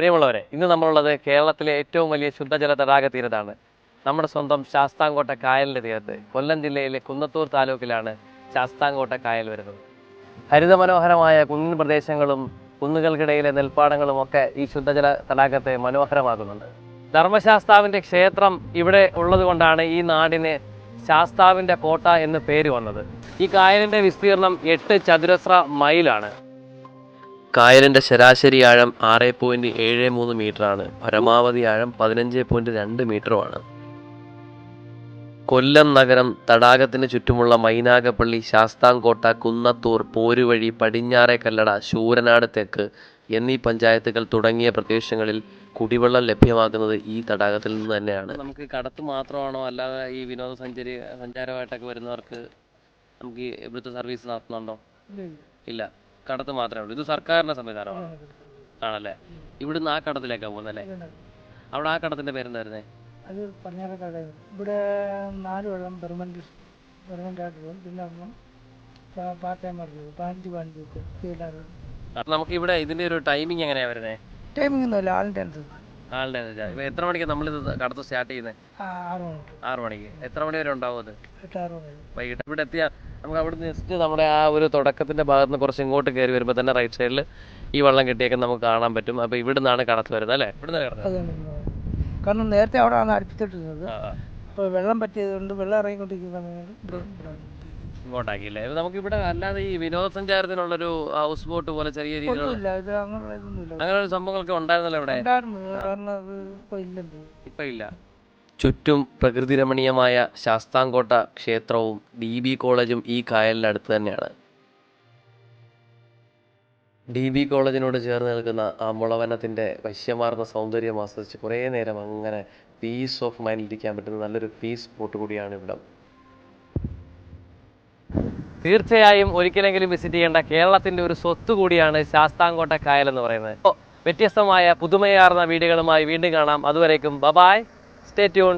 പ്രിയമുള്ളവരെ, ഇന്ന് നമ്മളുള്ളത് കേരളത്തിലെ ഏറ്റവും വലിയ ശുദ്ധജല തടാക തീരത്താണ്. നമ്മുടെ സ്വന്തം ശാസ്താംകോട്ട കായലിൻ്റെ തീരത്ത്. കൊല്ലം ജില്ലയിലെ കുന്നത്തൂർ താലൂക്കിലാണ് ശാസ്താംകോട്ട കായൽ വരുന്നത്. ഹരിതമനോഹരമായ കുന്നിൻ പ്രദേശങ്ങളും കുന്നുകൾക്കിടയിലെ നെൽപ്പാടങ്ങളും ഒക്കെ ഈ ശുദ്ധജല തടാകത്തെ മനോഹരമാക്കുന്നുണ്ട്. ധർമ്മശാസ്താവിൻ്റെ ക്ഷേത്രം ഇവിടെ ഉള്ളതുകൊണ്ടാണ് ഈ നാടിന് ശാസ്താവിൻ്റെ കോട്ട എന്ന് പേര് വന്നത്. ഈ കായലിൻ്റെ വിസ്തീർണം 8 ചതുരശ്ര മൈലാണ്. കായലിൻ്റെ ശരാശരി ആഴം 6.73 മീറ്ററാണ്. പരമാവധി ആഴം 15.2 മീറ്ററുമാണ്. കൊല്ലം നഗരം, തടാകത്തിന് ചുറ്റുമുള്ള മൈനാഗപ്പള്ളി, ശാസ്താംകോട്ട, കുന്നത്തൂർ, പോരുവഴി, പടിഞ്ഞാറെ കല്ലട, ശൂരനാട് തെക്ക് എന്നീ പഞ്ചായത്തുകൾ തുടങ്ങിയ പ്രദേശങ്ങളിൽ കുടിവെള്ളം ലഭ്യമാക്കുന്നത് ഈ തടാകത്തിൽ നിന്ന് തന്നെയാണ്. നമുക്ക് കടത്ത് മാത്രമാണോ, അല്ലാതെ ഈ സഞ്ചാരമായിട്ടൊക്കെ വരുന്നവർക്ക് നമുക്ക് ഇവിടുത്തെ സർവീസ് നടത്തുന്നുണ്ടോ? ഇല്ല, കടത്ത് മാത്രമേ ഉള്ളൂ. ഇത് സർക്കാരിൻ്റെ സംവിധാനമാണ് ആണല്ലേ? ഇവിടുന്ന് ആ കടത്തിലേക്കാണ് പോകുന്നല്ലേ? അവിടെ ആ കടത്തിൻ്റെ പേരെന്താ വരുന്നത്? അത് പടിഞ്ഞാറക്കട. ഇവിടെ 4 വെള്ളം പെർമനൻ്റ് ആയിട്ട് പോകും. പിന്നെ പാർട്ട് ടൈം വർക്ക് 15 നമുക്ക് ഇവിടെ ഇതിൻ്റെ ഒരു ടൈമിംഗ് എങ്ങനെയാണ് വരുന്നത്? ടൈമിംഗ് ഒന്നുമില്ല, ആളിൻ്റെ അനുസരിച്ച്. ഇപ്പം എത്ര മണിക്ക് നമ്മളിത് കടത്ത് സ്റ്റാർട്ട് ചെയ്യുന്നത്? 6 മണിക്ക്. എത്ര മണി വരെ ഉണ്ടാവും അത്? 8-6 മണി വൈകിട്ട്. ഇവിടെ എത്തിയാൽ നമുക്ക് അവിടെ നിന്ന് ജസ്റ്റ് നമ്മുടെ ആ ഒരു തുടക്കത്തിൻ്റെ ഭാഗത്ത് നിന്ന് കുറച്ച് ഇങ്ങോട്ട് കയറി വരുമ്പോൾ തന്നെ റൈറ്റ് സൈഡിൽ ഈ വെള്ളം കെട്ടിയൊക്കെ നമുക്ക് കാണാൻ പറ്റും. അപ്പോൾ ഇവിടെ നിന്നാണ് കടത്ത് വരുന്നത് അല്ലേ? ഇവിടെ നിന്ന് കാരണം നേരത്തെ അവിടെ ആണ് അടുപ്പിച്ചിട്ടിരുന്നത്. ഇപ്പോൾ വെള്ളം പറ്റിയത് കൊണ്ട് വെള്ളം ഇറങ്ങിക്കൊണ്ടിരിക്കുന്ന ഇങ്ങോട്ടാക്കിയില്ലേ? നമുക്കിവിടെ അല്ലാതെ ഈ വിനോദസഞ്ചാരത്തിനുള്ളൊരു ഹൗസ് ബോട്ട് പോലെ ചെറിയ രീതിയിലുള്ള അങ്ങനെ ഒരു സംഭവങ്ങളൊക്കെ ഉണ്ടായിരുന്നല്ലോ ഇവിടെ? ഇപ്പം ഇല്ല. ചുറ്റും പ്രകൃതി രമണീയമായ ശാസ്താംകോട്ട ക്ഷേത്രവും DB കോളേജും ഈ കായലിനടുത്ത് തന്നെയാണ്. DB കോളേജിനോട് ചേർന്ന് നിൽക്കുന്ന ആ മുളവനത്തിൻ്റെ വശ്യമാർന്ന സൗന്ദര്യം ആസ്വദിച്ച് കുറേ നേരം അങ്ങനെ പീസ് ഓഫ് മൈൻഡിൽ ഇരിക്കാൻ പറ്റുന്ന നല്ലൊരു പീസ് സ്പോട്ട് കൂടിയാണ് ഇവിടം. തീർച്ചയായും ഒരിക്കലെങ്കിലും വിസിറ്റ് ചെയ്യേണ്ട കേരളത്തിൻ്റെ ഒരു സ്വത്ത് കൂടിയാണ് ശാസ്താംകോട്ട കായൽ എന്ന് പറയുന്നത്. വ്യത്യസ്തമായ പുതുമയാർന്ന വീഡിയോകളുമായി വീണ്ടും കാണാം. അതുവരേക്കും ബൈ, സ്റ്റേ ട്യൂൺ.